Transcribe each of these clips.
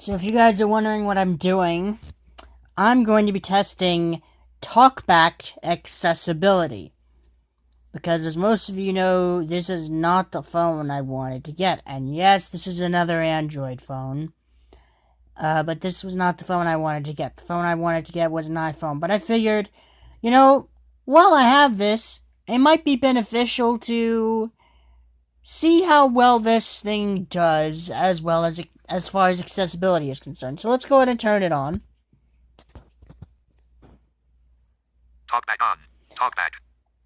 So if you guys are wondering what I'm doing, I'm going to be testing TalkBack accessibility. Because as most of you know, this is not the phone I wanted to get. And yes, this is another Android phone. But this was not the phone I wanted to get. The phone I wanted to get was an iPhone. But I figured, while I have this, it might be beneficial to see how well this thing does, as far as accessibility is concerned. So let's go ahead and turn it on. TalkBack on. TalkBack.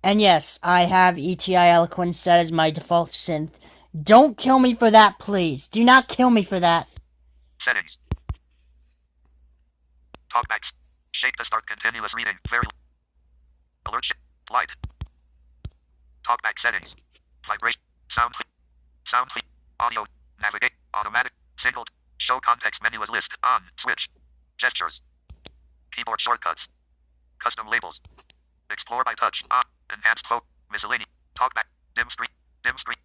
And yes, I have ETI Eloquence set as my default synth. Don't kill me for that, please. Do not kill me for that. Settings. TalkBack. Shake to start continuous reading. Very alert. Light. TalkBack settings. Vibration. Sound. Sound. Audio. Navigate. Automatic. Single. Show context menu as list. On. Switch. Gestures. Keyboard shortcuts. Custom labels. Explore by touch. On. Enhanced photo. Miscellaneous. TalkBack. Dim screen. Dim screen.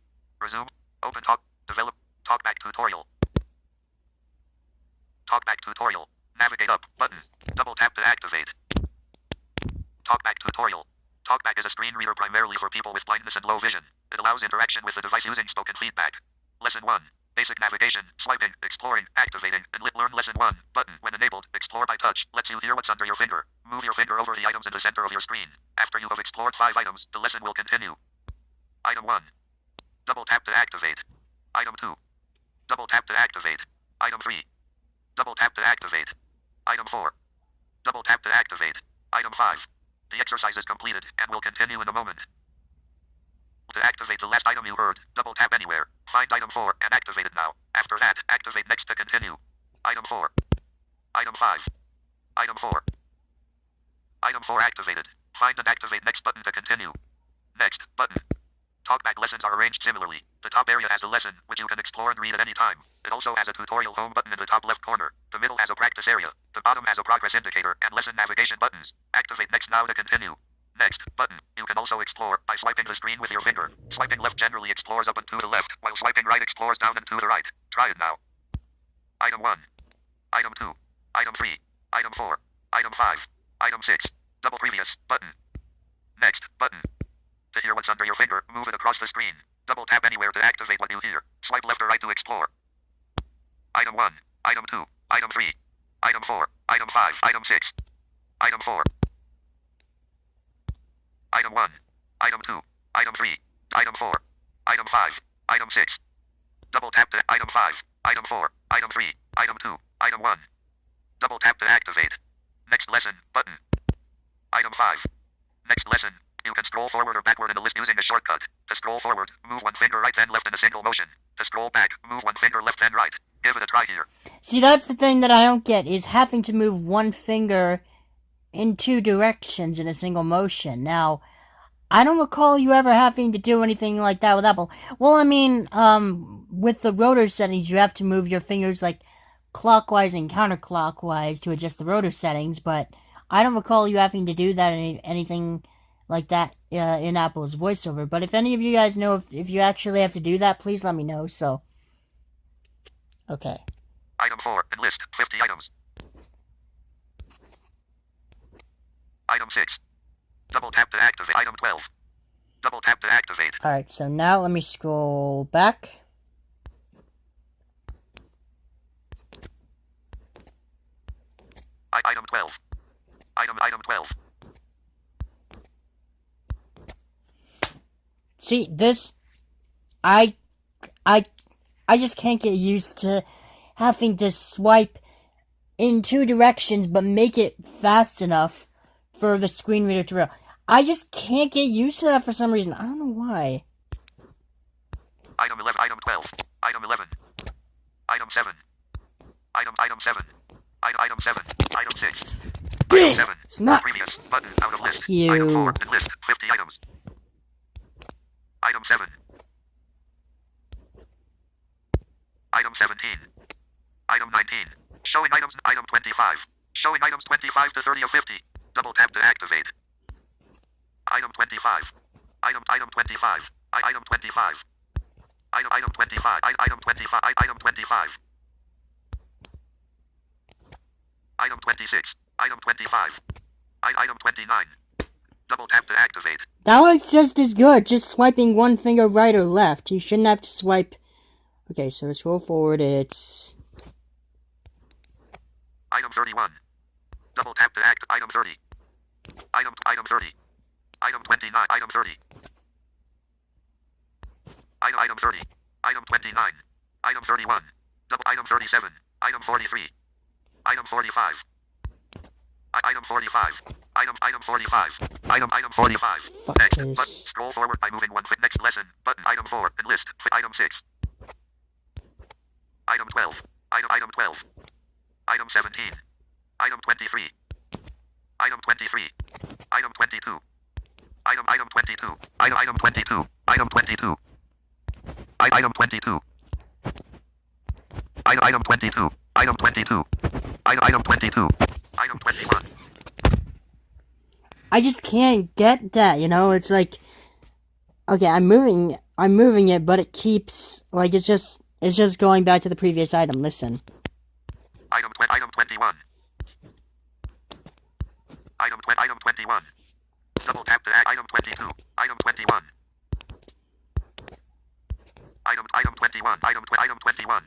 Resume. Open talk. Develop. TalkBack tutorial. TalkBack tutorial. Navigate up. Button. Double tap to activate. TalkBack tutorial. TalkBack is a screen reader primarily for people with blindness and low vision. It allows interaction with the device using spoken feedback. Lesson 1. Basic navigation, swiping, exploring, activating, and learn Lesson 1. Button, when enabled, explore by touch, lets you hear what's under your finger. Move your finger over the items in the center of your screen. After you have explored 5 items, the lesson will continue. Item 1. Double tap to activate. Item 2. Double tap to activate. Item 3. Double tap to activate. Item 4. Double tap to activate. Item 5. The exercise is completed and will continue in a moment. To activate the last item you heard, double tap anywhere. Find item 4 and activate it now. After that, activate next to continue. Item 4. Item 5. Item 4. Item 4 activated. Find and activate next button to continue. Next button. TalkBack lessons are arranged similarly. The top area has a lesson, which you can explore and read at any time. It also has a tutorial home button in the top left corner. The middle has a practice area. The bottom has a progress indicator and lesson navigation buttons. Activate next now to continue. Next button. You can also explore by swiping the screen with your finger. Swiping left generally explores up and to the left, while swiping right explores down and to the right. Try it now. Item 1. Item 2. Item 3. Item 4. Item 5. Item 6. Double previous button. Next button. To hear what's under your finger, move it across the screen. Double tap anywhere to activate what you hear. Swipe left or right to explore. Item 1. Item 2. Item 3. Item 4. Item 5. Item 6. Item 4. Item 1. Item 2. Item 3. Item 4. Item 5. Item 6. Double tap to item 5. Item 4. Item 3. Item 2. Item 1. Double tap to activate. Next lesson button. Item 5. Next lesson. You can scroll forward or backward in a list using a shortcut. To scroll forward, move one finger right then left in a single motion. To scroll back, move one finger left then right. Give it a try here. See, that's the thing that I don't get, is having to move one finger in 2 directions in a single motion. Now, I don't recall you ever having to do anything like that with Apple. Well, I mean, with the rotor settings, you have to move your fingers, like, clockwise and counterclockwise to adjust the rotor settings, but I don't recall you having to do that anything like that in Apple's voiceover. But if any of you guys know if you actually have to do that, please let me know. So, okay. Item 4, enlist 50 items. Item 6. Double tap to activate. Item 12. Double tap to activate. Alright, so now let me scroll back. Item 12. Item 12. See, this, I just can't get used to having to swipe in 2 directions, but make it fast enough for the screen reader to read. I just can't get used to that for some reason. I don't know why. Item 11. Item 12. Item 11. Item 7. Item 7. Item 7. Item 6. Item 7. It's not previous button out of list. you. Item 4. Enlist 50 items. Item 7. Item 17. Item 19. Showing items. Item 25. Showing items 25 to 30 of 50. Double tap to activate. Item 25. Item 25. Item 25. Item 25. Item 25. Item 25. Item 26. Item 25. Item 29. Double tap to activate. That looks just as good, just swiping one finger right or left. You shouldn't have to swipe. Okay, so scroll forward, it's... Item 31. Double tap to act. Item 30. Item 30. Item 29. Item 30. Item 30. Item 29. Item 31. Double item 37. Item 43. Item 45. Item 45. Item 45. Item 45. Fuck Next this. button. Scroll forward by moving one. Next lesson button. Item 4. Enlist. Item 6. Item 12. Item 12. Item 17. Item 23. Item 23. Item 22. Item 22. Item 22. Item 22. Item 22. Item 22. Item 22. Item 22. Item 21. I just can't get that, you know? It's like, okay, I'm moving it, but it keeps, like, it's just going back to the previous item. Listen. Item 21. Item 21. Double tap to add item 22. Item 21. Item 21. Item 21.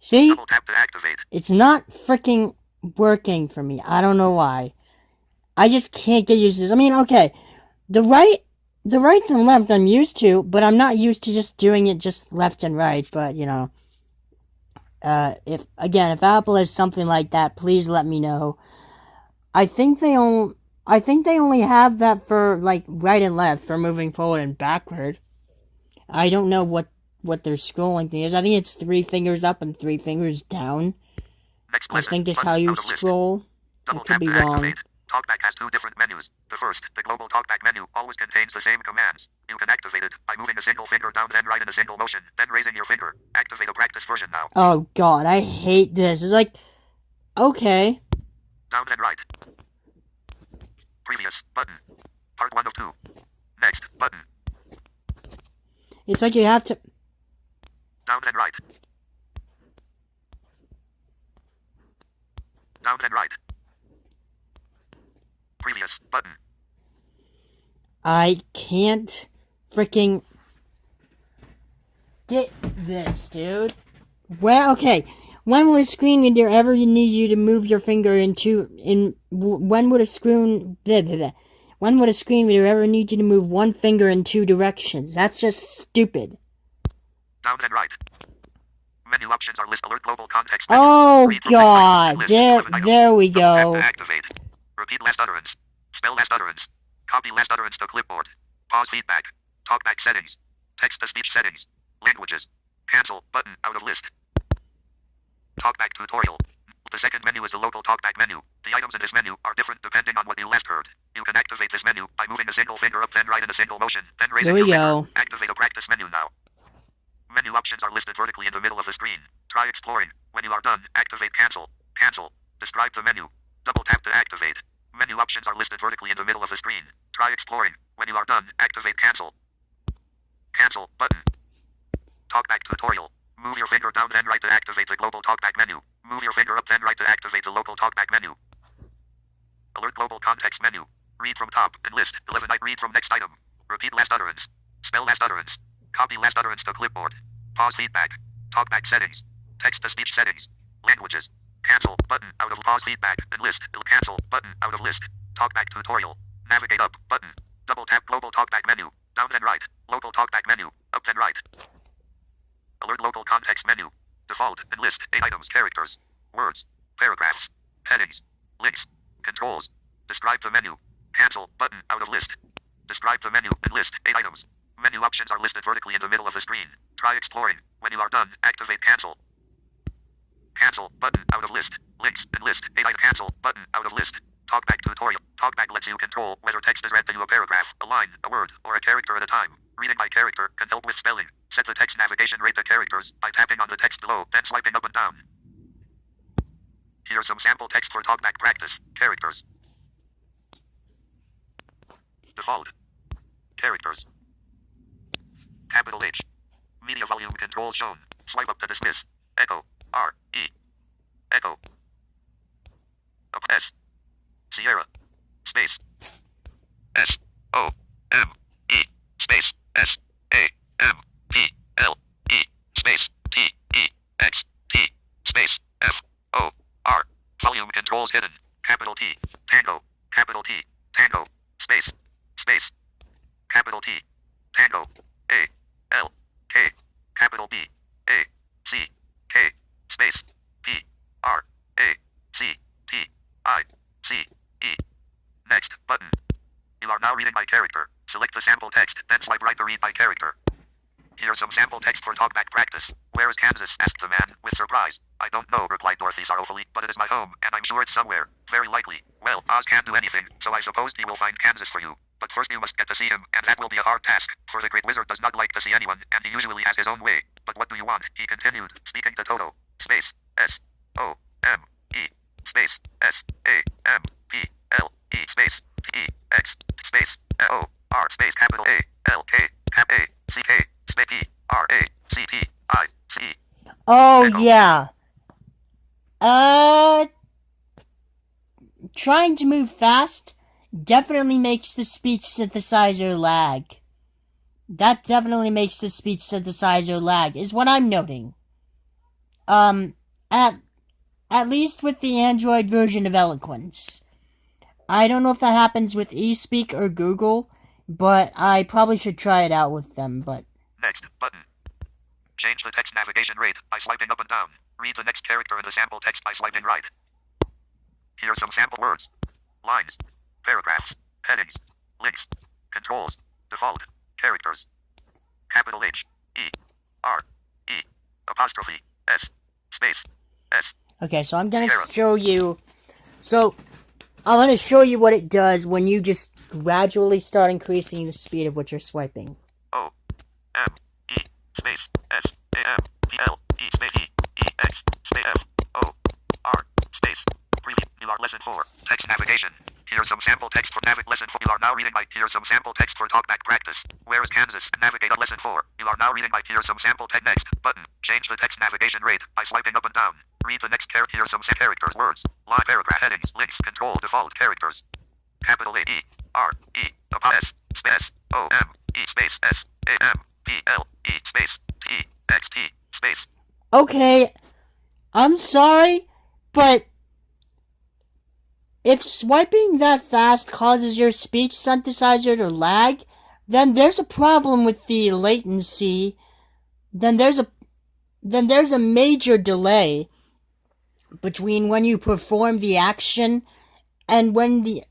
See? Double tap to activate. It's not freaking working for me. I don't know why. I just can't get used to this. I mean, okay, the right and left I'm used to, but I'm not used to just doing it just left and right. But you know, if Apple has something like that, please let me know. I think they only have that for like right and left for moving forward and backward. I don't know what their scrolling thing is. I think it's 3 fingers up and 3 fingers down. Next I lesson, think is button, how you out of list. scroll. I Double could tap be to wrong. activate. TalkBack has 2 different menus. The first, the global TalkBack menu, always contains the same commands. You can activate it by moving a single finger down, then right in a single motion, then raising your finger. Activate a practice version now. Oh god, I hate this. It's like, okay. Down then right. Previous button. Part 1 of 2. Next button. It's like you have to... Down then right. Down then right. Previous button. I can't freaking get this, dude. Well, okay. When will a screen reader ever need you to move your finger when would a screen reader ever need you to move one finger in 2 directions? That's just stupid. Down and right. Menu options are list alert global context. Oh Read from god, next item, list, there we Double tap go. to activate. Repeat last utterance. Spell last utterance. Copy last utterance to clipboard. Pause feedback. TalkBack settings. Text to speech settings. Languages. Cancel button out of list. TalkBack tutorial. The second menu is the local TalkBack menu. The items in this menu are different depending on what you last heard. You can activate this menu by moving a single finger up, then right in a single motion, then raising There we your go. finger. Activate a practice menu now. Menu options are listed vertically in the middle of the screen. Try exploring. When you are done, activate cancel. Cancel. Describe the menu. Double tap to activate. Menu options are listed vertically in the middle of the screen. Try exploring. When you are done, activate cancel. Cancel button. TalkBack tutorial. Move your finger down then right to activate the global TalkBack menu. Move your finger up then right to activate the local TalkBack menu. Alert global context menu. Read from top and list. 11. Read from next item. Repeat last utterance. Spell last utterance. Copy last utterance to clipboard. Pause feedback. TalkBack settings. Text to speech settings. Languages. Cancel button out of pause feedback and list. Cancel button out of list. TalkBack tutorial. Navigate up button. Double tap global TalkBack menu. Down then right. Local TalkBack menu. Up then right. Alert local context menu. Default and list 8 items, characters, words, paragraphs, headings, links, controls. Describe the menu. Cancel button out of list. Describe the menu and list 8 items. Menu options are listed vertically in the middle of the screen. Try exploring. When you are done, activate cancel. Cancel button out of list. Links and list 8 items. Cancel button out of list. TalkBack tutorial. TalkBack lets you control whether text is read to you a paragraph, a line, a word, or a character at a time. Reading by character can help with spelling. Set the text navigation rate to characters by tapping on the text below, then swiping up and down. Here's some sample text for TalkBack practice. Characters. Default. Characters. Capital H. Media volume controls shown. Swipe up to dismiss. Echo. R. E. Echo. S. Sierra. Space. S. O. M. E. Space. S. A. M. P. L. E. Space. T. E. X. T. Space. F. O. R. Volume controls hidden. Capital T. Tango. Capital T. Tango. Space. Space. Capital T. Tango. A. L. K. Capital B. A. C. K. Space. P. R. A. C. T. I. C. E. Next button. You are now reading by character. Select the sample text, then swipe right to read by character. Here's some sample text for talkback practice. Where is Kansas? Asked the man, with surprise. I don't know, replied Dorothy sorrowfully, but it is my home, and I'm sure it's somewhere. Very likely. Well, Oz can't do anything, so I suppose he will find Kansas for you. But first you must get to see him, and that will be a hard task, for the Great Wizard does not like to see anyone, and he usually has his own way. But what do you want? He continued, speaking to Toto. Space. S. O. M. E. Space. S. A. M. P. L. E. Space. T. E. X. Space. O. R. Space. Capital A. L. K. Cap A. C. K. Space. P. R. A. C. T. I. C. Oh, yeah. Trying to move fast definitely makes the speech synthesizer lag. That definitely makes the speech synthesizer lag, is what I'm noting. At least with the Android version of Eloquence. I don't know if that happens with eSpeak or Google, but I probably should try it out with them, but... Next button. Change the text navigation rate by swiping up and down. Read the next character in the sample text by swiping right. Here are some sample words. Lines. Paragraphs. Headings. Links. Controls. Default. Characters. Capital H. E. R. E. Apostrophe. S. Space. S. Okay, so I'm gonna show you... So, I'm gonna show you what it does when you just gradually start increasing the speed of what you're swiping. O. M. E. Space. S. A. M. P. L. E. Space. E. E. X. Space. F. O. R. Space. Preview. You are lesson 4. Text navigation. Here's some sample text for lesson 4. You are now reading by. Here's some sample text for talkback practice. Where is Kansas? Navigate on lesson 4. You are now reading by. Here's some sample text. Next button. Change the text navigation rate by swiping up and down. Read the next character. Here's some characters, words, line, paragraph, headings, links, control, default characters. Capital A E R E S space O M E space S A M P L E space T X T space. Okay, I'm sorry, but if swiping that fast causes your speech synthesizer to lag, then there's a problem with the latency. Then there's a major delay between when you perform the action and when the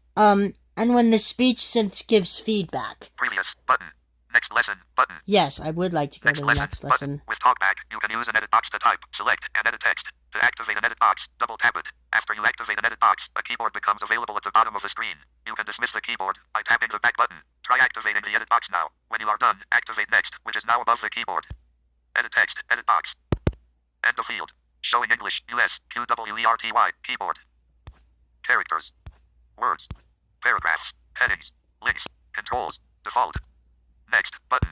speech synth gives feedback. Previous button. Next lesson button. Yes, I would like to go to the next lesson. With TalkBack, you can use an edit box to type, select, and edit text. To activate an edit box, double tap it. After you activate an edit box, a keyboard becomes available at the bottom of the screen. You can dismiss the keyboard by tapping the back button. Try activating the edit box now. When you are done, activate next, which is now above the keyboard. Edit text, edit box. End of field. Showing English, US, QWERTY, keyboard. Characters. Words. Paragraphs. Headings. Links. Controls. Default. Next button.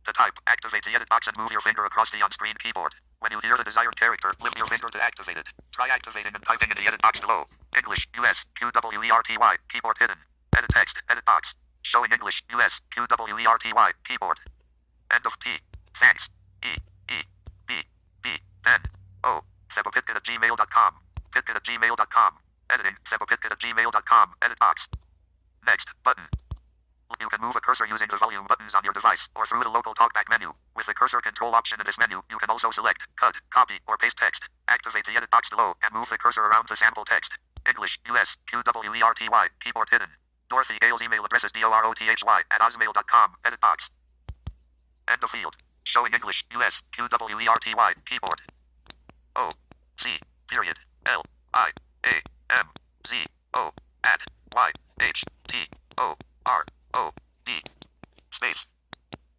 To type, activate the edit box and move your finger across the on-screen keyboard. When you hear the desired character, lift your finger to activate it. Try activating and typing in the edit box below. English, US, QWERTY, keyboard hidden. Edit text, edit box. Showing English, US, QWERTY, keyboard. End of T. Thanks. E. E. B. B. N. O. Sebapitkin@gmail.com. Pitkin@gmail.com. Editing, sebapitkin@gmail.com. Edit box. Next button. You can move a cursor using the volume buttons on your device or through the local TalkBack menu. With the cursor control option in this menu, you can also select, cut, copy, or paste text. Activate the edit box below and move the cursor around the sample text. English, US, QWERTY, keyboard hidden. Dorothy Gale's email address is dorothy@osmail.com. Edit box. End of field. Showing English, US, QWERTY, keyboard. O. C. Period. L. I. A. M. Z. O. At. Y. H. T. O. R. O. D. Space.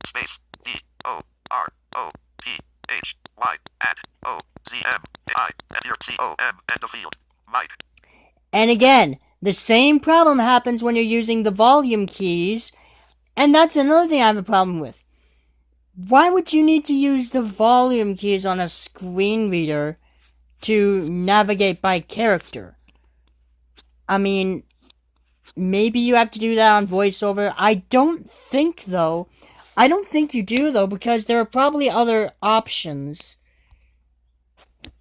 Space. D. O. R. O. T. H. Y. At. O. Z. M. I. Enter C. O. M. End of field. Mike. And again, the same problem happens when you're using the volume keys, and that's another thing I have a problem with. Why would you need to use the volume keys on a screen reader to navigate by character? I mean, maybe you have to do that on VoiceOver. I don't think, though. I don't think you do, though, because there are probably other options.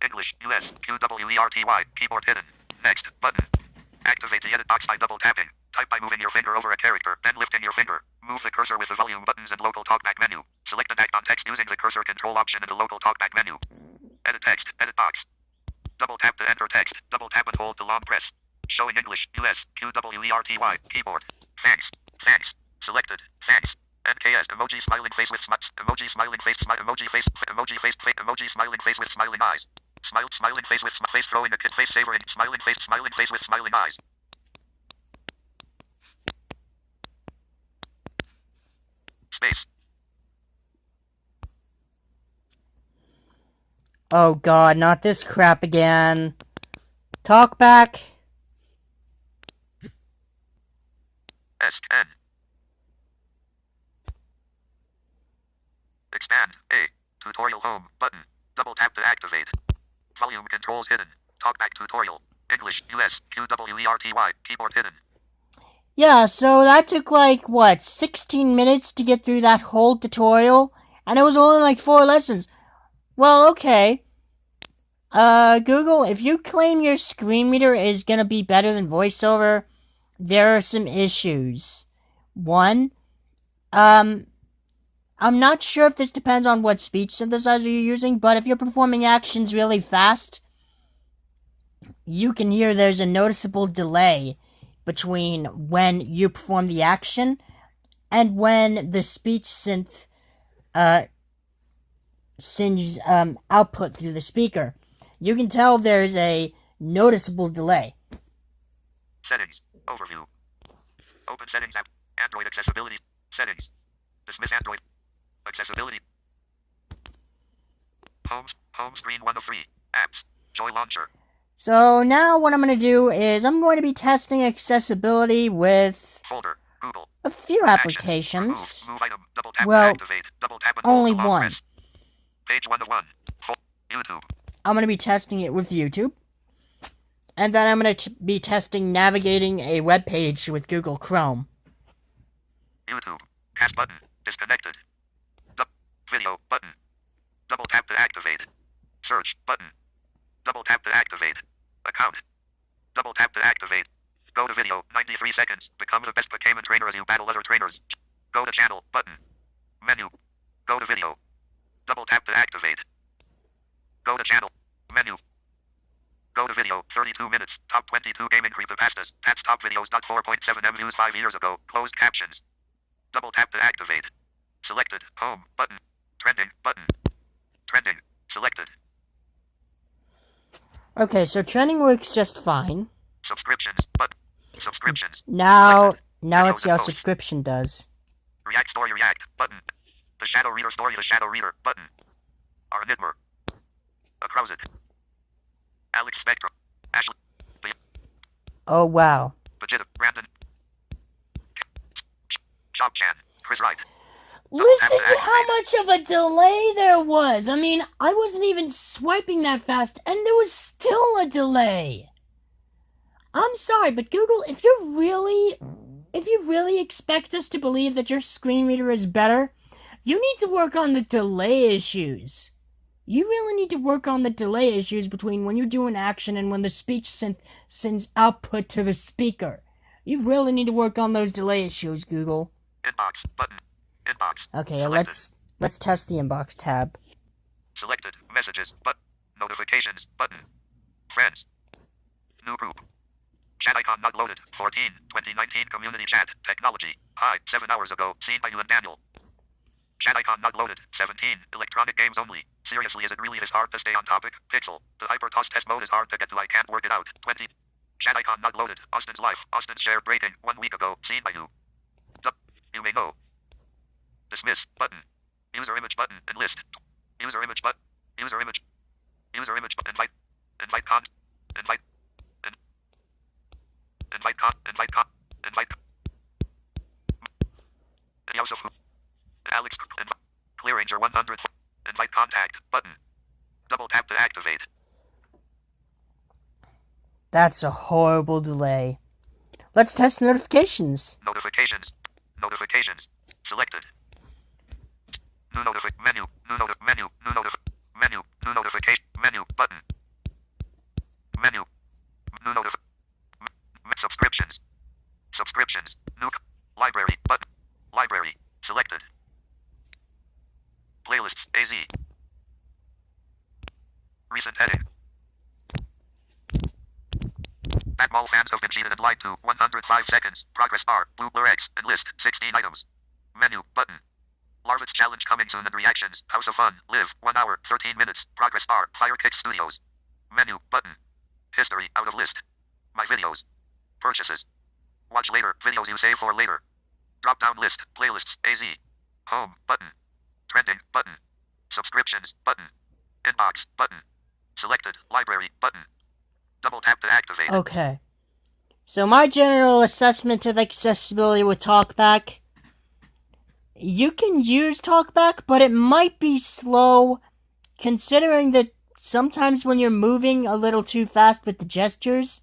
English, US, QWERTY, keyboard hidden. Next, button. Activate the edit box by double tapping. Type by moving your finger over a character, then lifting your finger. Move the cursor with the volume buttons and local talkback menu. Select and act on text using the cursor control option in the local talkback menu. Edit text, edit box. Double tap to enter text. Double tap and hold to long press. Showing English, US, QWERTY, keyboard. Thanks, thanks. Selected, thanks. NKS, emoji smiling face with smiles. Emoji smiling face, emoji face, emoji smiling face with smiling eyes. Smiling face with face throwing a kid face savoring. Smiling face with smiling eyes. Space. Oh god, not this crap again. TalkBack. SN. Expand. A. Tutorial home button. Double tap to activate. Volume controls hidden. TalkBack tutorial. English, US, QWERTY, keyboard hidden. Yeah, so that took like, what, 16 minutes to get through that whole tutorial? And it was only like 4 lessons. Well, okay. Google, if you claim your screen reader is gonna be better than VoiceOver, there are some issues. One, I'm not sure if this depends on what speech synthesizer you're using, but if you're performing actions really fast, you can hear there's a noticeable delay between when you perform the action and when the speech synth sends output through the speaker. You can tell there's a noticeable delay. Settings. Overview. Open settings app. Android accessibility. Settings. Dismiss Android. Accessibility. Home screen 1 of 3. Apps. Joy Launcher. So now what I'm going to do is I'm going to be testing accessibility with Folder. Google. a few applications. Move item. Double tap Well, to activate. Double tap and hold only to long one. press. Page 1 of 1. YouTube. I'm going to be testing it with YouTube. And then I'm going to be testing navigating a web page with Google Chrome. YouTube. Cast button. Disconnected. Video button. Double tap to activate. Search button. Double tap to activate. Account. Double tap to activate. Go to video. 93 seconds. Become the best Pokemon trainer as you battle other trainers. Go to channel button. Menu. Go to video. Double tap to activate. Go to channel. Menu. Go to video. 32 minutes. Top 22 gaming creepypastas. That's top videos. 4.7 M views 5 years ago. Closed captions. Double tap to activate. Selected. Home. Button. Trending. Button. Trending. Selected. Okay, so trending works just fine. Subscriptions. But subscriptions. Now Videos let's see how and posts. subscription does. React story. React. Button. The Shadow Reader story. The Shadow Reader. Button. Our Nidmer. Across it. Alex Spectrum. Ashley. Oh wow. Vegeta. Brandon. Shop Chan. Chris Wright. Listen to how much of a delay there was. I mean, I wasn't even swiping that fast, and there was still a delay. I'm sorry, but Google, if you really expect us to believe that your screen reader is better, you need to work on the delay issues. You really need to work on the delay issues between when you do an action and when the speech synth sends output to the speaker. You really need to work on those delay issues, Google. Inbox. Button. Inbox. Okay, Selected. let's test the inbox tab. Selected. Messages. But notifications. Button. Friends. New group. Chat icon not loaded. 14. 2019 community chat. Technology. Hi. 7 hours ago. Seen by you and Daniel. Chat icon not loaded. 17. Electronic games only. Seriously, is it really this hard to stay on topic? Pixel. The hyper-toss test mode is hard to get to. I can't work it out. 20. Chat icon not loaded. Austin's life. Austin's share breaking. 1 week ago. Seen by you. You may know. Dismiss. Button. User image button. Enlist. User image button. User image. User image. Invite. Invite con. Invite. Invite con. Invite con. Invite. Yosef. Alex. Invite. Clear Ranger 100. Invite contact. Button. Double tap to activate. That's a horrible delay. Let's test notifications. Notifications. Notifications. Selected. New menu. New menu. New menu. New notification. Menu. Button. Menu. New subscriptions. Subscriptions. New library. Button. Library. Selected. Playlists. AZ. Recent heading. Backball fans have been cheated and lied to. 105 seconds. Progress bar. Blue blur X. And list. 16 items. Menu. Button. Larva's challenge coming soon and reactions. House of Fun. Live. 1 hour. 13 minutes. Progress bar. Fire Kick Studios. Menu. Button. History. Out of list. My videos. Purchases. Watch later. Videos you save for later. Drop down list. Playlists. AZ. Home. Button. Trending. Button. Subscriptions. Button. Inbox. Button. Selected. Library. Button. Double tap to activate. Okay. So my general assessment of accessibility with TalkBack, you can use TalkBack, but it might be slow, considering that sometimes when you're moving a little too fast with the gestures,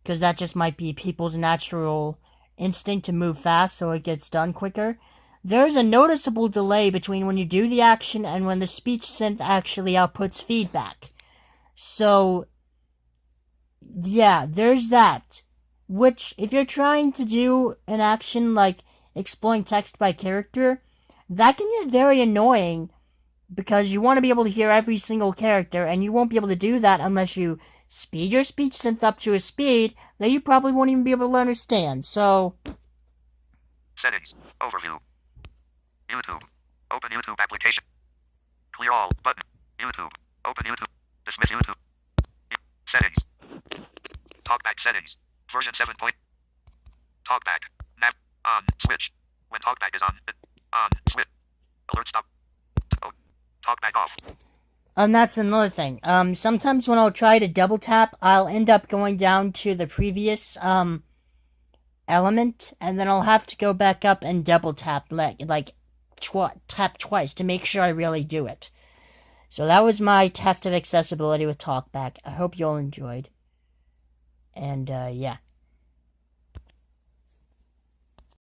because that just might be people's natural instinct to move fast so it gets done quicker, there's a noticeable delay between when you do the action and when the speech synth actually outputs feedback. So yeah, there's that. Which, if you're trying to do an action like exploring text by character, that can get very annoying because you want to be able to hear every single character, and you won't be able to do that unless you speed your speech synth up to a speed that you probably won't even be able to understand. So, settings, overview, YouTube, open YouTube application, clear all, button, YouTube, open YouTube, dismiss YouTube, settings, TalkBack settings, version 7. TalkBack, nav, on, switch, when TalkBack is on, switch, alert stop, oh, TalkBack off. and that's another thing. Sometimes when I'll try to double tap, I'll end up going down to the previous, element, and then I'll have to go back up and double tap, tap twice to make sure I really do it. So that was my test of accessibility with TalkBack. I hope you all enjoyed. And, yeah.